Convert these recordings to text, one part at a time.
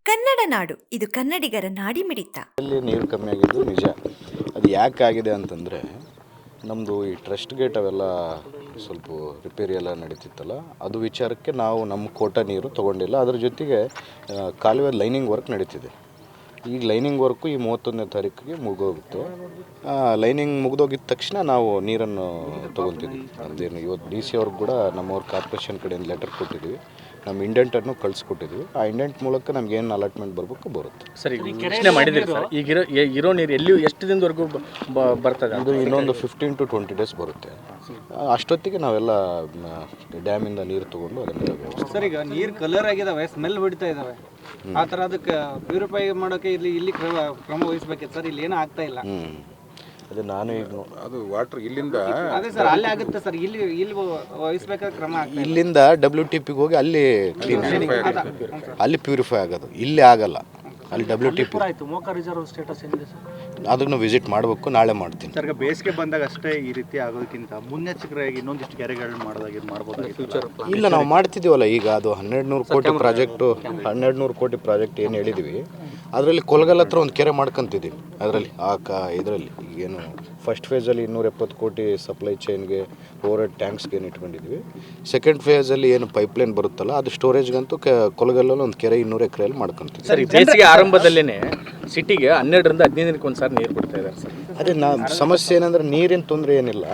ಕನ್ನಡ ನಾಡು ಇದು ಕನ್ನಡಿಗರ ನಾಡಿಮಿಡಿತ. ಅಲ್ಲಿ ನೀರು ಕಮ್ಮಿ ಆಗಿದ್ದು ನಿಜ. ಅದು ಯಾಕೆ ಆಗಿದೆ ಅಂತಂದರೆ ನಮ್ಮದು ಈ ಟ್ರಸ್ಟ್ ಗೇಟ್ ಅವೆಲ್ಲ ಸ್ವಲ್ಪ ರಿಪೇರಿ ಎಲ್ಲ ನಡೀತಿತ್ತಲ್ಲ, ಅದು ವಿಚಾರಕ್ಕೆ ನಾವು ನಮ್ಮ ಕೋಟ ನೀರು ತೊಗೊಂಡಿಲ್ಲ. ಅದ್ರ ಜೊತೆಗೆ ಕಾಲುವೆ ಲೈನಿಂಗ್ ವರ್ಕ್ ನಡೀತಿದೆ. ಈಗ ಲೈನಿಂಗ್ ವರ್ಕು ಈ 31ನೇ ತಾರೀಕಿಗೆ ಮುಗಿದೋಗುತ್ತೆ. ಲೈನಿಂಗ್ ಮುಗಿದೋಗಿದ ತಕ್ಷಣ ನಾವು ನೀರನ್ನು ತೊಗೊತೀವಿ. ಅದೇನು ಇವತ್ತು ಡಿ ಸಿ ಅವ್ರಿಗೆ ಕೂಡ ನಮ್ಮವ್ರ ಕಾರ್ಪೊರೇಷನ್ ಕಡೆಯಿಂದ ಲೆಟರ್ ಕೊಟ್ಟಿದ್ದೀವಿ, ನಮ್ಮ ಇಂಡೆಂಟನ್ನು ಕಳಿಸ್ಕೊಟ್ಟಿದ್ವಿ. ಆ ಇಂಡೆಂಟ್ ಮೂಲಕ ನಮ್ಗೆ ಏನು ಅಲಾಟ್ಮೆಂಟ್ ಬರಬೇಕು ಬರುತ್ತೆ. ಸರ್, ಈಗ ಯೋಚನೆ ಮಾಡಿದ್ದೀರಿ ಸರ್, ಈಗ ಇರೋ ನೀರು ಎಲ್ಲಿ ಎಷ್ಟು ದಿನದವರೆಗೂ ಬರ್ತದೆ? ಇದು ಇನ್ನೊಂದು 15 to 20 ಡೇಸ್ ಬರುತ್ತೆ. ಅಷ್ಟೊತ್ತಿಗೆ ನಾವೆಲ್ಲ ಡ್ಯಾಮಿಂದ ನೀರು ತೊಗೊಂಡು ಅದನ್ನು. ಸರ್, ಈಗ ನೀರು ಕಲರ್ ಆಗಿದಾವೆ, ಸ್ಮೆಲ್ ಬಿಡ್ತಾ ಇದ್ದಾವೆ. ಆ ಥರ ಅದಕ್ಕೆ ಪ್ಯೂರಿಫೈ ಮಾಡೋಕ್ಕೆ ಇಲ್ಲಿ ಕ್ರಮ ವಹಿಸ್ಬೇಕಿತ್ತು ಸರ್. ಇಲ್ಲಿ ಏನೂ ಆಗ್ತಾ ಇಲ್ಲ. ಅದು ನಾನು ಈಗ ಅದು ವಾಟ್ರ್ ಇಲ್ಲಿಂದ ಅದೇ ಸರ್, ಅಲ್ಲೇ ಆಗುತ್ತೆ ಸರ್. ಇಲ್ಲಿ ವಹಿಸ್ಬೇಕಾದ್ರೆ ಕ್ರಮ ಆಗ್ತಾ ಇಲ್ಲ. ಇಲ್ಲಿಂದ WTPಗೆ ಹೋಗಿ ಅಲ್ಲಿ ಕ್ಲೀನ್ ಅಲ್ಲಿ ಪ್ಯೂರಿಫೈ ಆಗೋದು, ಇಲ್ಲಿ ಆಗಲ್ಲ. ಅಲ್ಲಿ WTP ಆಯಿತು. ಮೋಕ ರಿಸರ್ವ್ ಸ್ಟೇಟಸ್ ಏನಿದೆ ಸರ್? ಅದನ್ನು ವಿಸಿಟ್ ಮಾಡಬೇಕು, ನಾಳೆ ಮಾಡ್ತೀನಿ. ಸರ್, ಬೇಸಿಗೆ ಬಂದಾಗ ಅಷ್ಟೇ ಈ ರೀತಿ ಆಗೋದಕ್ಕಿಂತ ಮುನ್ನೆಚ್ಚರಿಕೆಯಾಗಿ ಇನ್ನೊಂದಿಷ್ಟು ಕೆರೆಗಳು ಮಾಡ್ಬೋದು ಫ್ಯೂಚರ್. ಇಲ್ಲ, ನಾವು ಮಾಡ್ತಿದ್ದೀವಲ್ಲ ಈಗ. ಅದು 1200 ಕೋಟಿ ಪ್ರಾಜೆಕ್ಟು, 1200 ಕೋಟಿ ಪ್ರಾಜೆಕ್ಟ್ ಏನು ಹೇಳಿದ್ದೀವಿ, ಅದರಲ್ಲಿ ಕೊಲಗಲ್ ಹತ್ರ ಒಂದು ಕೆರೆ ಮಾಡ್ಕೊತಿದ್ದೀವಿ. ಅದರಲ್ಲಿ ಇದರಲ್ಲಿ ಏನು ಫಸ್ಟ್ ಫೇಸಲ್ಲಿ 270 ಕೋಟಿ ಸಪ್ಲೈ ಚೈನ್ಗೆ, ಓವರ್ ಹೆಡ್ ಟ್ಯಾಂಕ್ಸ್ಗೆ ಏನು ಇಟ್ಕೊಂಡಿದ್ವಿ. ಸೆಕೆಂಡ್ ಫೇಸಲ್ಲಿ ಏನು ಪೈಪ್ಲೈನ್ ಬರುತ್ತಲ್ಲ, ಅದು ಸ್ಟೋರೇಜ್ಗಂತೂ ಕೊಲಗಲ್ಲಲ್ಲಿ ಒಂದು ಕೆರೆ 200 ಎಕರೆಯಲ್ಲಿ ಮಾಡ್ಕೊತೀವಿ. ಸರ್, ಬೇಸಿಗೆ ಆರಂಭದಲ್ಲೇ ಸಿಟಿಗೆ 12ರಿಂದ 15 ದಿನಕ್ಕೆ ಒಂದು ಸಾರಿ ನೀರು ಬಿಡ್ತಾ ಇದ್ದಾರೆ ಸರ್. ಅದೇ ಸಮಸ್ಯೆ ಏನಂದರೆ ನೀರಿನ ತೊಂದರೆ ಏನಿಲ್ಲ.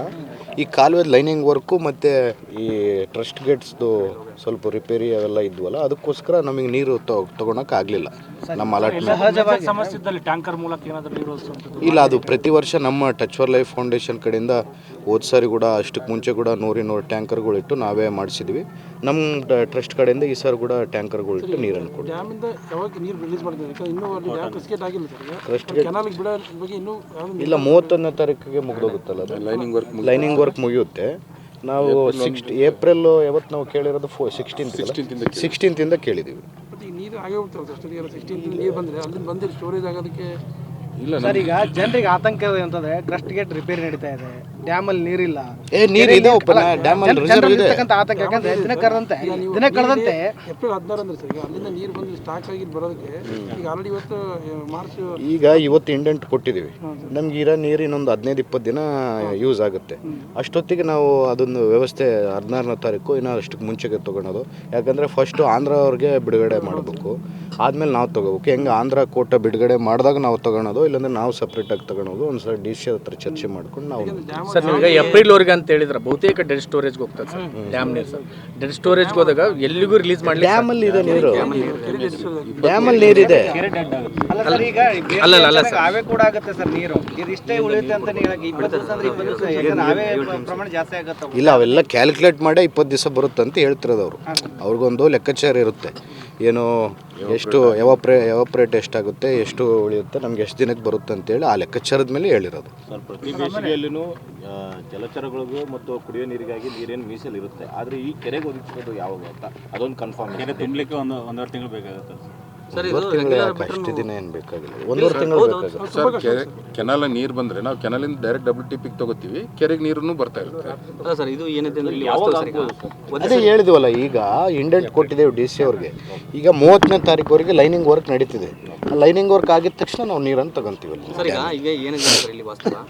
ಈ ಕಾಲುವೆ ಲೈನಿಂಗ್ ವರ್ಕು ಮತ್ತು ಈ ಟ್ರಸ್ಟ್ ಗೇಟ್ಸ್ದು ಸ್ವಲ್ಪ ರಿಪೇರಿ ಅವೆಲ್ಲ ಇದ್ವಲ್ಲ, ಅದಕ್ಕೋಸ್ಕರ ನಮಗೆ ನೀರು ತೊಗೊಳಕ್ಕೆ ಆಗಲಿಲ್ಲ. ನಮ್ಮ ಅಲಾಟ್ಮೆಂಟ್ ಸಮಸ್ಯೆ ಇದ್ದಲ್ಲಿ ಟ್ಯಾಂಕರ್ ಮೂಲಕ ಏನಾದರೂ ನೀರು ಇಲ್ಲ. ಅದು ಪ್ರತಿ ವರ್ಷ ನಮ್ಮ ಟಚ್ ಫಾರ್ ಲೈಫ್ ಫೌಂಡೇಶನ್ ಕಡೆಯಿಂದ ಹೋದ ಸಾರಿ ಕೂಡ ಅಷ್ಟಕ್ಕೆ ಮುಂಚೆ ಕೂಡ 100 ಟ್ಯಾಂಕರ್ಗಳು ಇಟ್ಟು ನಾವೇ ಮಾಡಿಸಿದ್ವಿ. ನಮ್ಮ ಟ್ರಸ್ಟ್ ಕಡೆಯಿಂದ ಈ ಸಾರಿ ಕೂಡ ಟ್ಯಾಂಕರ್ಗಳು ಇಟ್ಟು ನೀರನ್ನು ಕೊಡಿ. ಇಲ್ಲ, 31ನೇ ತಾರೀಕಿಗೆ ಮುಗಿದೋಗುತ್ತಲ್ಲ ಅದು. ಲೈನಿಂಗ್ ವರ್ಕ್ ಮುಗಿಯುತ್ತೆ. ನಾವು ಏಪ್ರಿಲ್ ಯಾವತ್ತು ನಾವು ಕೇಳಿರೋದು 16th ಕೇಳಿದ್ದೀವಿ. ಸರ್, ಈಗ ಜನರಿಗೆ ಆತಂಕ ಅಂತಂದ್ರೆ ಟ್ರಸ್ಟ್ ಗೇಟ್ ರಿಪೇರಿ ನಡೀತಾ ಇದೆ, ಡ್ಯಾಮಲ್ಲಿ ನೀರಿಲ್ಲ. ನೀರಿದೆ, ಆತಂಕ ಯಾಕಂದ್ರೆ ದಿನ ಕಳೆದಂತೆ ಏಪ್ರಿಲ್ 16 ಅಂದ್ರೆ ಸರ್, ಈಗ ಅಲ್ಲಿಂದ ನೀರು ಬಂದು ಸ್ಟಾಕ್ ಆಗಿ ಬರೋದಕ್ಕೆ ಈಗ ಆಲ್ರೆಡಿ ಇವತ್ತು ಮಾರ್ಚ್. ಈಗ ಇವತ್ತು ಇಂಡೆಂಟ್ ಕೊಟ್ಟಿದ್ದೀವಿ. ನಮ್ಗೆ ಇರೋ ನೀರು ಇನ್ನೊಂದು 15-20 ದಿನ ಯೂಸ್ ಆಗುತ್ತೆ. ಅಷ್ಟೊತ್ತಿಗೆ ನಾವು ಅದೊಂದು ವ್ಯವಸ್ಥೆ 16ನೇ ತಾರೀಕು ಇನ್ನೂ ಅಷ್ಟಕ್ಕೆ ಮುಂಚೆಗೆ ತೊಗೊಳೋದು. ಯಾಕಂದರೆ ಫಸ್ಟು ಆಂಧ್ರ ಅವ್ರಿಗೆ ಬಿಡುಗಡೆ ಮಾಡಬೇಕು, ಆದಮೇಲೆ ನಾವು ತೊಗೋಬೇಕು. ಹೆಂಗೆ ಆಂಧ್ರ ಕೋಟ ಬಿಡುಗಡೆ ಮಾಡಿದಾಗ ನಾವು ತೊಗೊಳೋದು, ಇಲ್ಲಾಂದ್ರೆ ನಾವು ಸಪ್ರೇಟಾಗಿ ತೊಗೊಳೋದು. ಒಂದು ಸಲ ಡಿ ಸಿ ಹತ್ರ ಚರ್ಚೆ ಮಾಡ್ಕೊಂಡು ನಾವು. ಸರ್, ಈಗ ಏಪ್ರಿಲ್ವರೆಗೆ ಅಂತ ಹೇಳಿದ್ರೆ ಬಹುತೇಕ ಡೆಡ್ ಸ್ಟೋರೇಜ್ಗೆ ಹೋಗ್ತದೆ ಸರ್ ಡ್ಯಾಮ್ ನೀರು. ಸರ್, ಡೆಡ್ ಸ್ಟೋರೇಜ್ಗೆ ಹೋದಾಗ ಎಲ್ಲಿಗೂ ರಿಲೀಸ್ ಮಾಡಲಿ. ಡ್ಯಾಮಲ್ಲಿ ಇದೆ ನೀರು, ಡ್ಯಾಮಲ್ಲಿ ನೀರಿದೆ. ಅಲ್ಲ ಸರ್, ಅವೇ ಕೂಡ ಆಗುತ್ತೆ ಸರ್ ನೀರು. ಇದು ಇಷ್ಟೇ ಉಳಿಯುತ್ತೆ ಅಂತ ಹೇಳಕ್ಕೆ 20 ದಿವಸ ಅಂದ್ರೆ 20 ದಿವಸ, ಯಾಕಂದ್ರೆ ಅವೇ ಪ್ರಮಾಣ ಜಾಸ್ತಿ ಆಗುತ್ತೆ. ಇಲ್ಲ, ಅವೆಲ್ಲ ಕ್ಯಾಲ್ಕುಲೇಟ್ ಮಾಡಿ 20 ದಿವಸ ಬರುತ್ತೆ ಅಂತ ಹೇಳ್ತಿರೋದು ಅವರು. ಅವ್ರಿಗೊಂದು ಲೆಕ್ಕಾಚಾರ ಇರುತ್ತೆ, ಏನು ಎಷ್ಟು ಎವಾಪ್ರೇಟ್ ಎಷ್ಟಾಗುತ್ತೆ, ಎಷ್ಟು ಉಳಿಯುತ್ತೆ, ನಮ್ಗೆ ಎಷ್ಟು ದಿನಕ್ಕೆ ಬರುತ್ತೆ ಅಂತೇಳಿ ಆ ಲೆಕ್ಕಾಚಾರದ ಮೇಲೆ ಹೇಳಿರೋದು. ಸರ್, ಪ್ರತಿ ಬೇಸಿಗೆಯಲ್ಲೂ ಜಲಚರಗಳಿಗೂ ಮತ್ತು ಕುಡಿಯೋ ನೀರಿಗಾಗಿ ನೀರೇನು ಮೀಸಲಿರುತ್ತೆ. ಆದರೆ ಈ ಕೆರೆಗೆ ಒದಗಿಸೋದು ಯಾವಾಗ ಅಂತ ಅದೊಂದು ಕನ್ಫರ್ಮ್. ಕೆರೆ ತುಂಬಲಿಕ್ಕೆ ಒಂದೂವರೆ ತಿಂಗಳು ಬೇಕಾಗುತ್ತೆ ಸರ್. ಅಷ್ಟು ದಿನ ಏನು ಬೇಕಾಗಿಲ್ಲ, 1.5 ತಿಂಗಳು ಬೇಕಾಗುತ್ತೆ ಸರ್. ಕೆನಾಲ ನೀರು ಬಂದರೆ ನಾವು ಕೆನಾಲಿಂದ ಡೈರೆಕ್ಟ್ WTPಗೆ ತೊಗೋತೀವಿ, ಕೆರೆಗೆ ನೀರನ್ನು ಬರ್ತಾ ಇರುತ್ತೆ. ಸರ್, ಇದು ಏನಿದೆ ಅಂದ್ರೆ ಅದೇ ಹೇಳಿದ್ವಲ್ಲ, ಈಗ ಇಂಡೆಂಟ್ ಕೊಟ್ಟಿದ್ದೇವೆ ಡಿ ಸಿ ಅವ್ರಿಗೆ. ಈಗ 30ನೇ ತಾರೀಕುವರೆಗೆ ಲೈನಿಂಗ್ ವರ್ಕ್ ನಡೀತಿದೆ. ಲೈನಿಂಗ್ ವರ್ಕ್ ಆಗಿದ ತಕ್ಷಣ ನಾವು ನೀರನ್ನು ತಗೊಂತೀವಲ್ಲ. ಸರ್, ಈಗ ಏನಿದೆ ಅಂದ್ರೆ ಇಲ್ಲಿ ವಾಸ್ತವ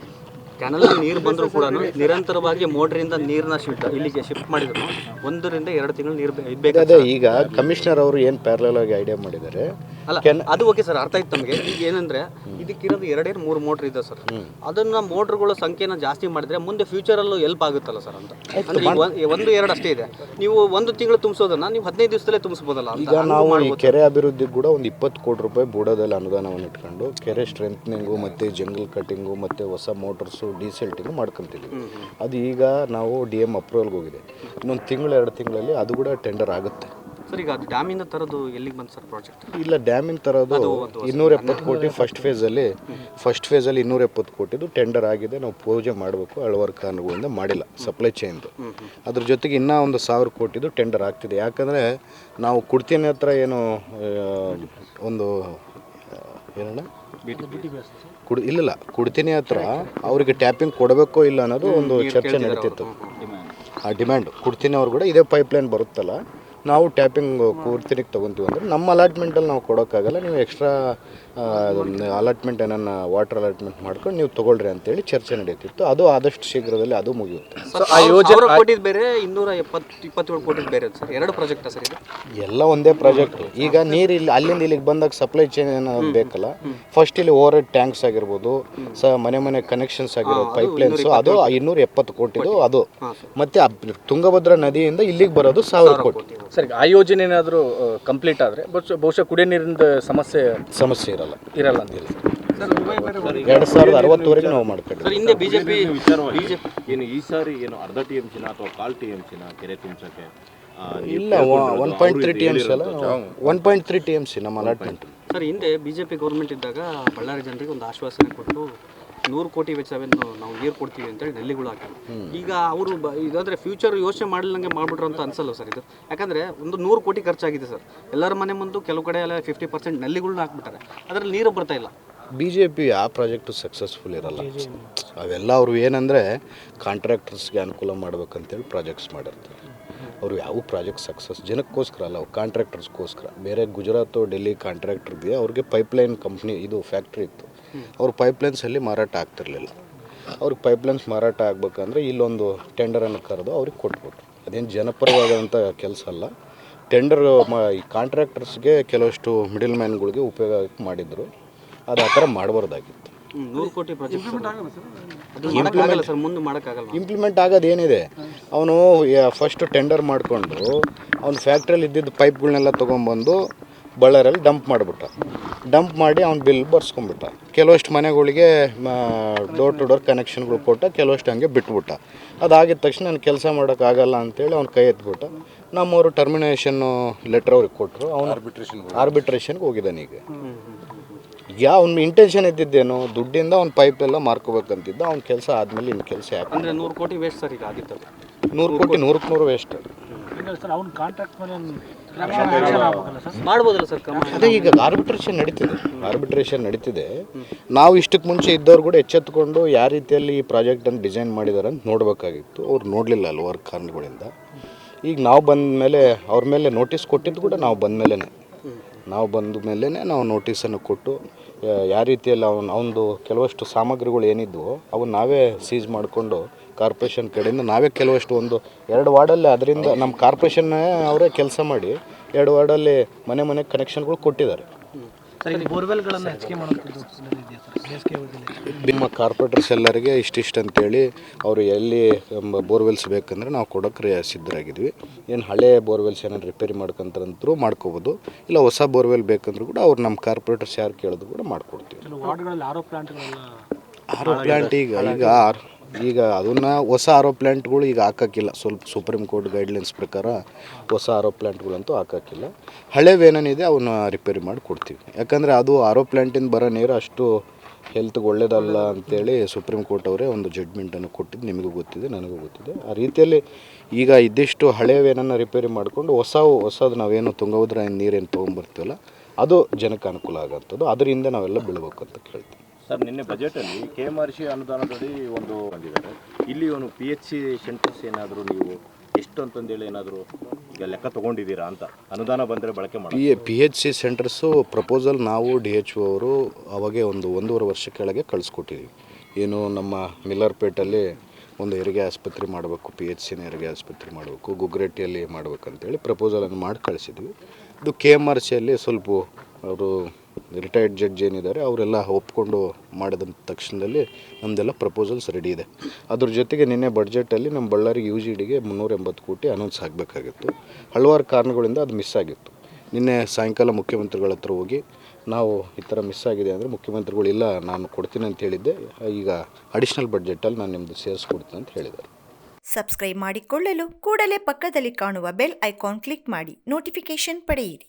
ಕ್ಯಾನಲ್ ನೀರು ಬಂದರೂ ಕೂಡ ನಿರಂತರವಾಗಿ ಮೋಟ್ರಿಂದ ನೀರನ್ನ ಇಲ್ಲಿಗೆ ಶಿಫ್ಟ್ ಮಾಡಿದ್ರು 1 ರಿಂದ 2 ತಿಂಗಳು ನೀರು ಬೇಕಾಗುತ್ತೆ. ಈಗ ಕಮಿಷನರ್ ಅವರು ಏನು ಪ್ಯಾರಲಲ್ ಆಗಿ ಐಡಿಯಾ ಮಾಡಿದ್ದಾರೆ ಅಲ್ಲ, ಅದು ಓಕೆ ಸರ್, ಅರ್ಥ ಆಯ್ತು ನಮಗೆ. ಈಗ ಏನಂದ್ರೆ ಇದಕ್ಕಿರೋದು 2-3 ಮೋಟ್ರ್ ಇದೆ ಸರ್. ಅದನ್ನ ಮೋಟ್ರ್ಗಳ ಸಂಖ್ಯೆನ ಜಾಸ್ತಿ ಮಾಡಿದ್ರೆ ಮುಂದೆ ಫ್ಯೂಚರಲ್ಲೂ ಹೆಲ್ಪ್ ಆಗುತ್ತಲ್ಲ ಸರ್ ಅಂತ. ಅಂದ್ರೆ 1-2 ಅಷ್ಟೇ ಇದೆ. ನೀವು 1 ತಿಂಗಳು ತುಂಬಿಸೋದನ್ನ ನೀವು 15 ದಿವಸದಲ್ಲೇ ತುಂಬಿಸ್ಬೋದಲ್ಲ. ಈಗ ನಾವು ಈ ಕೆರೆ ಅಭಿವೃದ್ಧಿಗೆ ಕೂಡ ಒಂದು 20 ಕೋಟಿ ರೂಪಾಯಿ ಬೂಡೋದಲ್ಲಿ ಅನುದಾನವನ್ನು ಇಟ್ಕೊಂಡು ಕೆರೆ ಸ್ಟ್ರೆಂತ್ನಿಂಗು ಮತ್ತು ಜಂಗಲ್ ಕಟಿಂಗು ಮತ್ತು ಹೊಸ ಮೋಟರ್ಸು ಡೀಸೆಲ್ಟಿಂಗು ಮಾಡ್ಕೊತಿದ್ದೀವಿ. ಅದು ಈಗ ನಾವು DM ಅಪ್ರೂವಲ್ಗೆ ಹೋಗಿದೆ. ಇನ್ನೊಂದು 1-2 ತಿಂಗಳಲ್ಲಿ ಅದು ಕೂಡ ಟೆಂಡರ್ ಆಗುತ್ತೆ. ಸರ್, ಈಗ ಅದು ಡ್ಯಾಮಿಂದ ತರೋದು ಎಲ್ಲಿಗೆ ಬಂತು ಸರ್ ಪ್ರಾಜೆಕ್ಟ್? ಇಲ್ಲ, ಡ್ಯಾಮಿನ ತರೋದು 270 ಕೋಟಿ ಫಸ್ಟ್ ಫೇಸಲ್ಲಿ 270 ಕೋಟಿದು ಟೆಂಡರ್ ಆಗಿದೆ. ನಾವು ಪೂಜೆ ಮಾಡಬೇಕು, ಹಲವಾರು ಕಾರಣಗಳಿಂದ ಮಾಡಿಲ್ಲ ಸಪ್ಲೈ ಚೈನ್ದು. ಅದ್ರ ಜೊತೆಗೆ ಇನ್ನೂ ಒಂದು 1000 ಕೋಟಿದು ಟೆಂಡರ್ ಆಗ್ತಿದೆ. ಯಾಕಂದರೆ ನಾವು ಕುಡ್ತೀನಿ ಹತ್ರ ಏನು ಒಂದು ಏನಣ್ಣ ಇಲ್ಲ ಕುಡ್ತೀನಿ ಹತ್ರ ಅವರಿಗೆ ಟ್ಯಾಪಿಂಗ್ ಕೊಡಬೇಕೋ ಇಲ್ಲ ಅನ್ನೋದು ಒಂದು ಚರ್ಚೆ ನಡೀತಿತ್ತು. ಆ ಡಿಮ್ಯಾಂಡು ಕುಡ್ತೀನಿ ಅವ್ರು ಕೂಡ ಇದೇ ಪೈಪ್ಲೈನ್ ಬರುತ್ತಲ್ಲ, ನಾವು ಟ್ಯಾಪಿಂಗ್ ಕೂರ್ತಿನಿಗೆ ತೊಗೊತೀವಿ ಅಂದರೆ ನಮ್ಮ ಅಲಾಟ್ಮೆಂಟಲ್ಲಿ ನಾವು ಕೊಡೋಕ್ಕಾಗಲ್ಲ, ನೀವು ಎಕ್ಸ್ಟ್ರಾ ಅಲಾಟ್ಮೆಂಟ್ ಏನನ್ನ ವಾಟರ್ ಅಲಾಟ್ಮೆಂಟ್ ಮಾಡ್ಕೊಂಡು ನೀವು ತೊಗೊಳ್ರಿ ಅಂತೇಳಿ ಚರ್ಚೆ ನಡೆಯುತ್ತಿತ್ತು. ಅದು ಆದಷ್ಟು ಶೀಘ್ರದಲ್ಲಿ ಅದು ಮುಗಿಯುತ್ತೆ. ಆ ಯೋಜನೆ ಕೋಟಿದ್ ಬೇರೆ 227 ಕೋಟಿ ಬೇರೆ ಸರ್, 2 ಪ್ರಾಜೆಕ್ಟ್ ಸರ್ ಇದು. ಎಲ್ಲ ಒಂದೇ ಪ್ರಾಜೆಕ್ಟ್. ಈಗ ನೀರು ಇಲ್ಲಿ ಅಲ್ಲಿಂದ ಇಲ್ಲಿಗೆ ಬಂದಾಗ ಸಪ್ಲೈ ಚೈನ್ ಏನಾದ್ರು ಬೇಕಲ್ಲ, ಫಸ್ಟ್ ಇಲ್ಲಿ ಓವರ್ ಹೆಡ್ ಟ್ಯಾಂಕ್ಸ್ ಆಗಿರ್ಬೋದು, ಮನೆ ಕನೆಕ್ಷನ್ಸ್ ಆಗಿರೋ ಪೈಪ್ಲೈನ್ಸ್, ಅದು 270 ಕೋಟಿದು ಅದು. ಮತ್ತೆ ತುಂಗಭದ್ರಾ ನದಿಯಿಂದ ಇಲ್ಲಿಗೆ ಬರೋದು 1000 ಕೋಟಿ. ಸರಿ, ಆ ಯೋಜನೆ ಏನಾದರೂ ಕಂಪ್ಲೀಟ್ ಆದರೆ ಬಹುಶಃ ಕುಡಿಯೋ ನೀರಿನ ಸಮಸ್ಯೆ ಇರಲ್ಲ ಅಂತ ಹೇಳಿ ಸರ್ 2060ವರೆಗೆ ನಾವು ಮಾಡ್ಕೊಂಡ್ವಿ. ಸರ್ ಹಿಂದೆ ಬಿಜೆಪಿ ಏನು ಈ ಸಾರಿ ಏನು ಅರ್ಧ TMCನ ಅಥವಾ 1/4 TMCನ ಕೆರೆ ತುಂಬಸಕ್ಕೆ ಇಲ್ಲ 1.3 TMC ಅಲ್ಲ, 1.3 TMC ನಮ್ಮ ಅಲಾಟ್ಮೆಂಟ್. ಸರ್ ಹಿಂದೆ ಬಿಜೆಪಿ ಗೌರ್ಮೆಂಟ್ ಇದ್ದಾಗ ಬಳ್ಳಾರಿ ಜನರಿಗೆ ಒಂದು ಆಶ್ವಾಸನೆ ಕೊಟ್ಟು 100 ಕೋಟಿ ವೆಚ್ಚವನ್ನು ನಾವು ನೀರು ಕೊಡ್ತೀವಿ ಅಂತೇಳಿ ನೆಲ್ಲಿಗಳು ಹಾಕಿದ್ರು. ಈಗ ಅವರು ಇದಾದರೆ ಫ್ಯೂಚರ್ ಯೋಚನೆ ಮಾಡಲಿಲ್ಲಂಗೆ ಮಾಡಿಬಿಟ್ರು ಅಂತ ಅನ್ಸಲ್ಲ ಸರ್ ಇದು? ಯಾಕಂದರೆ ಒಂದು 100 ಕೋಟಿ ಖರ್ಚಾಗಿದೆ ಸರ್, ಎಲ್ಲರ ಮನೆ ಮುಂದೆ ಕೆಲವು ಕಡೆ ಎಲ್ಲ 50% ನೆಲ್ಲಿಗಳನ್ನ ಹಾಕ್ಬಿಟ್ಟಾರೆ, ಅದರಲ್ಲಿ ನೀರು ಬರ್ತಾ ಇಲ್ಲ. BJP ಆ ಪ್ರಾಜೆಕ್ಟು ಸಕ್ಸಸ್ಫುಲ್ ಇರಲ್ಲ. ಅವೆಲ್ಲ ಅವರು ಏನಂದರೆ ಕಾಂಟ್ರಾಕ್ಟರ್ಸ್ಗೆ ಅನುಕೂಲ ಮಾಡ್ಬೇಕಂತೇಳಿ ಪ್ರಾಜೆಕ್ಟ್ಸ್ ಮಾಡಿರ್ತಾರೆ. ಅವರು ಯಾವ ಪ್ರಾಜೆಕ್ಟ್ ಸಕ್ಸಸ್ ಜನಕ್ಕೋಸ್ಕರ ಅಲ್ಲ, ಅವ್ರು ಕಾಂಟ್ರಾಕ್ಟರ್ಸ್ಗೋಸ್ಕರ. ಬೇರೆ ಗುಜರಾತು ಡೆಲ್ಲಿ ಕಾಂಟ್ರಾಕ್ಟರ್ಗೆ ಅವ್ರಿಗೆ ಪೈಪ್ಲೈನ್ ಕಂಪ್ನಿ ಇದು ಫ್ಯಾಕ್ಟ್ರಿ ಇತ್ತು, ಅವ್ರ ಪೈಪ್ಲೈನ್ಸಲ್ಲಿ ಮಾರಾಟ ಆಗ್ತಿರ್ಲಿಲ್ಲ. ಅವ್ರಿಗೆ ಪೈಪ್ಲೈನ್ಸ್ ಮಾರಾಟ ಆಗಬೇಕಂದ್ರೆ ಇಲ್ಲೊಂದು ಟೆಂಡರನ್ನು ಕರೆದು ಅವ್ರಿಗೆ ಕೊಟ್ಬಿಟ್ರು. ಅದೇನು ಜನಪರವಾದಂಥ ಕೆಲಸ ಅಲ್ಲ. ಟೆಂಡರ್ ಈ ಕಾಂಟ್ರಾಕ್ಟರ್ಸ್ಗೆ ಕೆಲವಷ್ಟು ಮಿಡಲ್ ಮ್ಯಾನ್ಗಳಿಗೆ ಉಪಯೋಗ ಮಾಡಿದ್ರು, ಅದು ಆ ಥರ ಮಾಡಬಾರ್ದಾಗಿತ್ತು. 100 ಕೋಟಿ ಪ್ರಾಜೆಕ್ಟ್ ಸರ್, ಮುಂದೆ ಮಾಡೋಕ್ಕಾಗಲ್ಲ. ಇಂಪ್ಲಿಮೆಂಟ್ ಆಗೋದೇನಿದೆ, ಅವನು ಫಸ್ಟ್ ಟೆಂಡರ್ ಮಾಡಿಕೊಂಡು ಅವ್ನು ಫ್ಯಾಕ್ಟ್ರಿಯಲ್ಲಿ ಇದ್ದಿದ್ದು ಪೈಪ್ಗಳನ್ನೆಲ್ಲ ತೊಗೊಂಬಂದು ಬಳ್ಳಾರಲ್ಲಿ ಡಂಪ್ ಮಾಡಿ ಅವ್ನು ಬಿಲ್ ಬರ್ಸ್ಕೊಂಬಿಟ್ಟ. ಕೆಲವಷ್ಟು ಮನೆಗಳಿಗೆ ಡೋರ್ ಟು ಡೋರ್ ಕನೆಕ್ಷನ್ಗಳು ಕೊಟ್ಟ, ಕೆಲವಷ್ಟು ಹಂಗೆ ಬಿಟ್ಬಿಟ್ಟ. ಅದಾಗಿದ ತಕ್ಷಣ ನಾನು ಕೆಲಸ ಮಾಡೋಕ್ಕಾಗಲ್ಲ ಅಂತೇಳಿ ಅವ್ನು ಕೈ ಎತ್ಬಿಟ್ಟ. ನಮ್ಮವರು ಟರ್ಮಿನೇಷನ್ನು ಲೆಟ್ರ್ ಅವ್ರಿಗೆ ಕೊಟ್ಟರು. ಅವನು ಆರ್ಬಿಟ್ರೇಷನ್ಗೆ ಹೋಗಿದ್ದಾನೆ. ಈಗ ಅವ್ನ ಇಂಟೆನ್ಷನ್ ಇದ್ದಿದ್ದೇನು, ದುಡ್ಡಿಂದ ಅವ್ನ ಪೈಪ್ ಎಲ್ಲ ಮಾರ್ಕೋಬೇಕಂತಿದ್ದ. ಅವ್ನ ಕೆಲಸ ಆದಮೇಲೆ ಇನ್ನು ಕೆಲಸ ಯಾಕೆ ಅಂದರೆ 100 ಕೋಟಿ ವೇಸ್ಟ್ ಸರ್ ಈಗ ಆಗಿತ್ತು. 100 ಕೋಟಿ 100ಕ್ಕೆ 100 ವೇಸ್ಟ್. ಮಾಡ್ಬೋದಲ್ಲ ಸರ್? ಅದೇ ಈಗ ಆರ್ಬಿಟ್ರೇಷನ್ ನಡೀತಿದೆ. ನಾವು ಇಷ್ಟಕ್ಕೆ ಮುಂಚೆ ಇದ್ದವ್ರು ಕೂಡ ಎಚ್ಚೆತ್ತುಕೊಂಡು ಯಾವ ರೀತಿಯಲ್ಲಿ ಈ ಪ್ರಾಜೆಕ್ಟನ್ನು ಡಿಸೈನ್ ಮಾಡಿದ್ದಾರೆ ಅಂತ ನೋಡಬೇಕಾಗಿತ್ತು. ಅವ್ರು ನೋಡಲಿಲ್ಲ ಹಲವಾರು ಕಾರಣಗಳಿಂದ. ಈಗ ನಾವು ಬಂದ ಮೇಲೆ ಅವ್ರ ಮೇಲೆ ನೋಟಿಸ್ ಕೊಟ್ಟಿದ್ದು ಕೂಡ ನಾವು ಬಂದ ಮೇಲೆ ನಾವು ನೋಟಿಸನ್ನು ಕೊಟ್ಟು ಯಾವ ರೀತಿಯಲ್ಲಿ ಅವನದು ಕೆಲವಷ್ಟು ಸಾಮಗ್ರಿಗಳು ಏನಿದ್ವು ಅವನ್ನ ನಾವೇ ಸೀಸ್ ಮಾಡಿಕೊಂಡು ಕಾರ್ಪೊರೇಷನ್ ಕಡೆಯಿಂದ ನಾವೇ ಕೆಲವಷ್ಟು 1-2 ವಾರ್ಡಲ್ಲಿ ಅದರಿಂದ ನಮ್ಮ ಕಾರ್ಪೊರೇಷನ್ನೇ ಅವರೇ ಕೆಲಸ ಮಾಡಿ 2 ವಾರ್ಡಲ್ಲಿ ಮನೆ ಕನೆಕ್ಷನ್ಗಳು ಕೊಟ್ಟಿದ್ದಾರೆ. ನಿಮ್ಮ ಕಾರ್ಪೊರೇಟರ್ಸ್ ಎಲ್ಲರಿಗೆ ಇಷ್ಟಿಷ್ಟು ಅಂತೇಳಿ ಅವರು ಎಲ್ಲಿ ಬೋರ್ವೆಲ್ಸ್ ಬೇಕಂದ್ರೆ ನಾವು ಕೊಡೋಕ್ಕೆ ಸಿದ್ಧರಾಗಿದ್ವಿ. ಏನು ಹಳೆ ಬೋರ್ವೆಲ್ಸ್ ಏನಾದ್ರು ರಿಪೇರಿ ಮಾಡ್ಕೊಂತಾರಂತರೂ ಮಾಡ್ಕೋಬೋದು, ಇಲ್ಲ ಹೊಸ ಬೋರ್ವೆಲ್ ಬೇಕಂದ್ರೂ ಕೂಡ ಅವ್ರು ನಮ್ಮ ಕಾರ್ಪೊರೇಟರ್ಸ್ ಯಾರು ಕೇಳಿದ್ರು ಕೂಡ ಮಾಡಿಕೊಡ್ತೀವಿ. ಆರೋ ಪ್ಲ್ಯಾಂಟ್ ಈಗ ಅದನ್ನು ಹೊಸ ಆರೋ ಪ್ಲ್ಯಾಂಟ್ಗಳು ಈಗ ಹಾಕೋಕ್ಕಿಲ್ಲ. ಸ್ವಲ್ಪ ಸುಪ್ರೀಂ ಕೋರ್ಟ್ ಗೈಡ್ಲೈನ್ಸ್ ಪ್ರಕಾರ ಹೊಸ ಆರೋ ಪ್ಲ್ಯಾಂಟ್ಗಳಂತೂ ಹಾಕೋಕ್ಕಿಲ್ಲ. ಹಳೆವೇನೇನಿದೆ ಅವನ್ನ ರಿಪೇರಿ ಮಾಡಿ ಕೊಡ್ತೀವಿ. ಯಾಕಂದರೆ ಅದು ಆರೋ ಪ್ಲ್ಯಾಂಟಿಂದ ಬರೋ ನೀರು ಅಷ್ಟು ಹೆಲ್ತ್ಗೆ ಒಳ್ಳೇದಲ್ಲ ಅಂತೇಳಿ ಸುಪ್ರೀಂ ಕೋರ್ಟ್ ಅವರೇ ಒಂದು ಜಡ್ಮೆಂಟನ್ನು ಕೊಟ್ಟಿದ್ದು ನಿಮಗೂ ಗೊತ್ತಿದೆ, ನನಗೂ ಗೊತ್ತಿದೆ. ಆ ರೀತಿಯಲ್ಲಿ ಈಗ ಇದ್ದಿಷ್ಟು ಹಳೆವೇನನ್ನು ರಿಪೇರಿ ಮಾಡಿಕೊಂಡು ಹೊಸದು ನಾವೇನು ತುಂಗಭದ್ರಾ ನೀರೇನು ತೊಗೊಂಬರ್ತೀವಲ್ಲ ಅದು ಜನಕ್ಕೆ ಅನುಕೂಲ ಆಗೋಂಥದ್ದು. ಅದರಿಂದ ನಾವೆಲ್ಲ ಬೀಳ್ಬೇಕು ಅಂತ ಕೇಳ್ತೀವಿ. ಸರ್ ನಿನ್ನೆ ಬಜೆಟಲ್ಲಿ KMRC ಅನುದಾನದಡಿ ಒಂದು ಬಂದಿದ್ದಾರೆ. ಇಲ್ಲಿ ಒಂದು PHC ಸೆಂಟರ್ಸ್ ಏನಾದರೂ ನೀವು ಎಷ್ಟು ಅಂತಂದೇಳಿ ಏನಾದರೂ ಈಗ ಲೆಕ್ಕ ತೊಗೊಂಡಿದ್ದೀರಾ ಅಂತ, ಅನುದಾನ ಬಂದರೆ ಬಳಕೆ ಮಾಡಿ? PHC ಸೆಂಟರ್ಸು ಪ್ರಪೋಸಲ್ ನಾವು DHO ಅವರು ಅವಾಗೆ 1.5 ವರ್ಷ ಕೆಳಗೆ ಕಳಿಸ್ಕೊಟ್ಟಿದ್ದೀವಿ. ಏನು ನಮ್ಮ ಮಿಲ್ಲರ್ಪೇಟಲ್ಲಿ ಒಂದು ಹೆರಿಗೆ ಆಸ್ಪತ್ರೆ ಮಾಡಬೇಕು, PHCನ ಹೆರಿಗೆ ಆಸ್ಪತ್ರೆ ಮಾಡಬೇಕು, ಗುಗ್ರೇಟಿಯಲ್ಲಿ ಮಾಡಬೇಕಂತೇಳಿ ಪ್ರಪೋಸಲನ್ನು ಮಾಡಿ ಕಳಿಸಿದ್ವಿ. ಇದು KMRCಯಲ್ಲಿ ಸ್ವಲ್ಪ ಅವರು ರಿಟೈರ್ಡ್ ಜಡ್ಜ್ ಏನಿದ್ದಾರೆ ಅವರೆಲ್ಲ ಒಪ್ಕೊಂಡು ಮಾಡಿದ ತಕ್ಷಣದಲ್ಲಿ ನಮ್ಮದೆಲ್ಲ ಪ್ರಪೋಸಲ್ಸ್ ರೆಡಿ ಇದೆ. ಅದ್ರ ಜೊತೆಗೆ ನಿನ್ನೆ ಬಡ್ಜೆಟಲ್ಲಿ ನಮ್ಮ ಬಳ್ಳಾರಿ UGDಗೆ 380 ಕೋಟಿ ಅನೌನ್ಸ್ ಆಗಬೇಕಾಗಿತ್ತು. ಹಲವಾರು ಕಾರಣಗಳಿಂದ ಅದು ಮಿಸ್ ಆಗಿತ್ತು. ನಿನ್ನೆ ಸಾಯಂಕಾಲ ಮುಖ್ಯಮಂತ್ರಿಗಳ ಹತ್ರ ಹೋಗಿ ನಾವು ಈ ಥರ ಮಿಸ್ ಆಗಿದೆ ಅಂದರೆ ಮುಖ್ಯಮಂತ್ರಿಗಳು ಇಲ್ಲ ನಾನು ಕೊಡ್ತೀನಿ ಅಂತ ಹೇಳಿದ್ದೆ, ಈಗ ಅಡಿಷ್ನಲ್ ಬಡ್ಜೆಟಲ್ಲಿ ನಾನು ನಿಮ್ಮದು ಸೇರಿಸ್ಕೊಡ್ತೀನಿ ಅಂತ ಹೇಳಿದ್ದಾರೆ. ಸಬ್ಸ್ಕ್ರೈಬ್ ಮಾಡಿಕೊಳ್ಳಲು ಕೂಡಲೇ ಪಕ್ಕದಲ್ಲಿ ಕಾಣುವ ಬೆಲ್ ಐಕಾನ್ ಕ್ಲಿಕ್ ಮಾಡಿ ನೋಟಿಫಿಕೇಶನ್ ಪಡೆಯಿರಿ.